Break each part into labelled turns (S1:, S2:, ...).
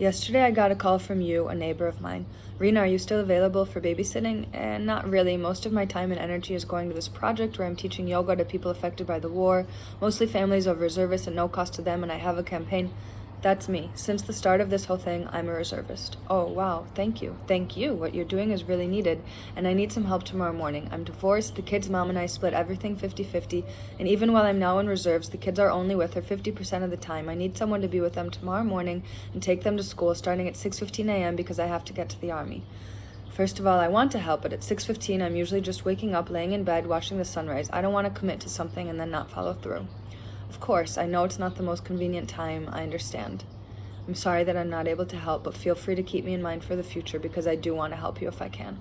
S1: Yesterday I got a call from you, a neighbor of mine. Rena, are you still available for babysitting? And not really. Most of my time and energy is going to this project where I'm teaching yoga to people affected by the war, mostly families of reservists at no cost to them, and I have a campaign. That's me. Since the start of this whole thing, I'm a reservist. Oh, wow. Thank you. Thank you. What you're doing is really needed, and I need some help tomorrow morning. I'm divorced. The kids' mom and I split everything 50-50, and even while I'm now in reserves, the kids are only with her 50% of the time. I need someone to be with them tomorrow morning and take them to school starting at 6:15 a.m. because I have to get to the Army. First of all, I want to help, but at 6:15, I'm usually just waking up, laying in bed, watching the sunrise. I don't want to commit to something and then not follow through. Of course, I know it's not the most convenient time. I understand. I'm sorry that I'm not able to help, but feel free to keep me in mind for the future because I do want to help you if I can.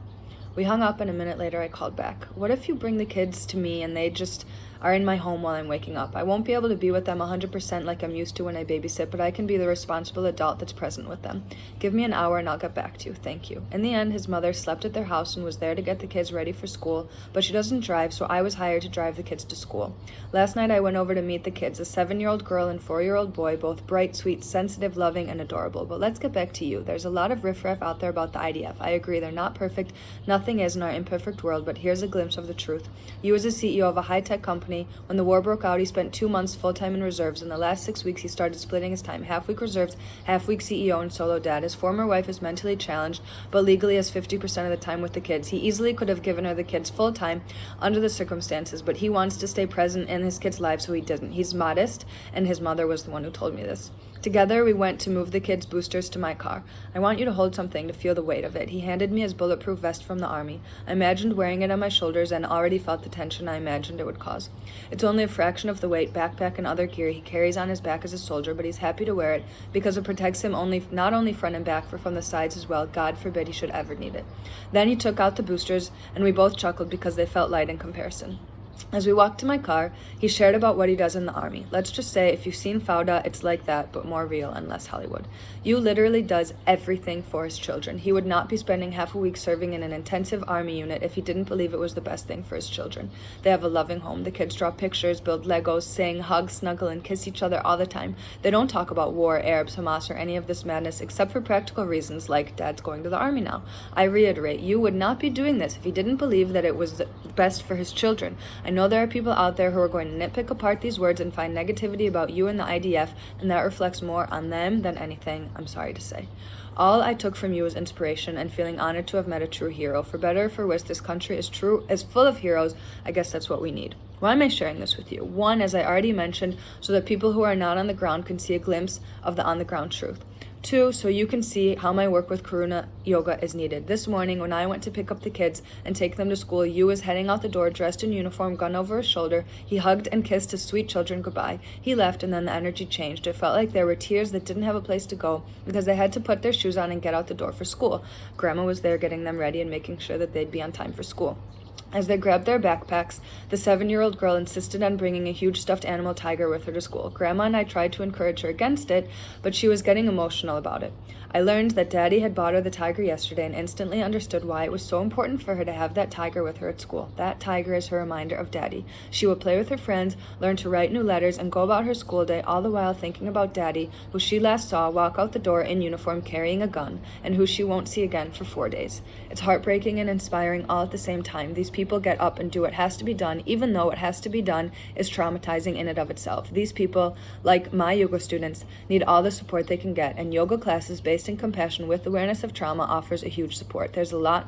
S1: We hung up, and a minute later I called back. What if you bring the kids to me and they just are in my home while I'm waking up? I won't be able to be with them 100% like I'm used to when I babysit, but I can be the responsible adult that's present with them. Give me an hour and I'll get back to you. Thank you. In the end, his mother slept at their house and was there to get the kids ready for school, but she doesn't drive, so I was hired to drive the kids to school. Last night I went over to meet the kids, a 7-year-old girl and 4-year-old boy, both bright, sweet, sensitive, loving, and adorable. But let's get back to you. There's a lot of riffraff out there about the IDF. I agree, they're not perfect. Nothing is in our imperfect world, but here's a glimpse of the truth. You as a CEO of a high-tech company, when the war broke out, he spent 2 months full-time in reserves. In the last 6 weeks, he started splitting his time, half-week reserves, half-week CEO and solo dad. His former wife is mentally challenged, but legally has 50% of the time with the kids. He easily could have given her the kids full-time under the circumstances, but he wants to stay present in his kids' lives, so he didn't. He's modest, and his mother was the one who told me this. Together, we went to move the kids' boosters to my car. I want you to hold something to feel the weight of it. He handed me his bulletproof vest from the Army. I imagined wearing it on my shoulders and already felt the tension I imagined it would cause. It's only a fraction of the weight, backpack, and other gear he carries on his back as a soldier, but he's happy to wear it because it protects him not only front and back, but from the sides as well. God forbid he should ever need it. Then he took out the boosters, and we both chuckled because they felt light in comparison. As we walked to my car, he shared about what he does in the Army. Let's just say, if you've seen Fauda, it's like that, but more real and less Hollywood. You literally does everything for his children. He would not be spending half a week serving in an intensive Army unit if he didn't believe it was the best thing for his children. They have a loving home. The kids draw pictures, build Legos, sing, hug, snuggle, and kiss each other all the time. They don't talk about war, Arabs, Hamas, or any of this madness except for practical reasons like Dad's going to the Army now. I reiterate, you would not be doing this if he didn't believe that it was the best for his children. I know there are people out there who are going to nitpick apart these words and find negativity about you and the IDF, and that reflects more on them than anything, I'm sorry to say. All I took from you was inspiration and feeling honored to have met a true hero. For better or for worse, this country is full of heroes. I guess that's what we need. Why am I sharing this with you? One, as I already mentioned, so that people who are not on the ground can see a glimpse of the on-the-ground truth. Two, so you can see how my work with Karuna Yoga is needed. This morning, when I went to pick up the kids and take them to school, Yu was heading out the door, dressed in uniform, gun over his shoulder. He hugged and kissed his sweet children goodbye. He left, and then the energy changed. It felt like there were tears that didn't have a place to go because they had to put their shoes on and get out the door for school. Grandma was there getting them ready and making sure that they'd be on time for school. As they grabbed their backpacks, the 7-year-old girl insisted on bringing a huge stuffed animal tiger with her to school. Grandma and I tried to encourage her against it, but she was getting emotional about it. I learned that Daddy had bought her the tiger yesterday and instantly understood why it was so important for her to have that tiger with her at school. That tiger is her reminder of Daddy. She will play with her friends, learn to write new letters, and go about her school day all the while thinking about Daddy, who she last saw walk out the door in uniform carrying a gun, and who she won't see again for 4 days. It's heartbreaking and inspiring all at the same time. These people get up and do what has to be done, even though what has to be done is traumatizing in and of itself. These people, like my yoga students, need all the support they can get, and yoga classes based in compassion with awareness of trauma offers a huge support. There's a lot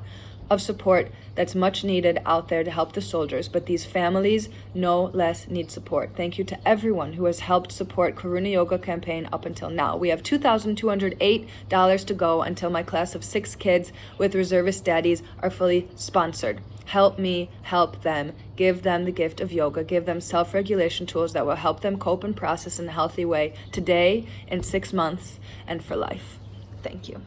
S1: of support that's much needed out there to help the soldiers, but these families no less need support. Thank you to everyone who has helped support Karuna Yoga campaign up until now. We have $2,208 to go until my class of 6 kids with reservist daddies are fully sponsored. Help me help them. Give them the gift of yoga. Give them self-regulation tools that will help them cope and process in a healthy way today, in 6 months, and for life. Thank you.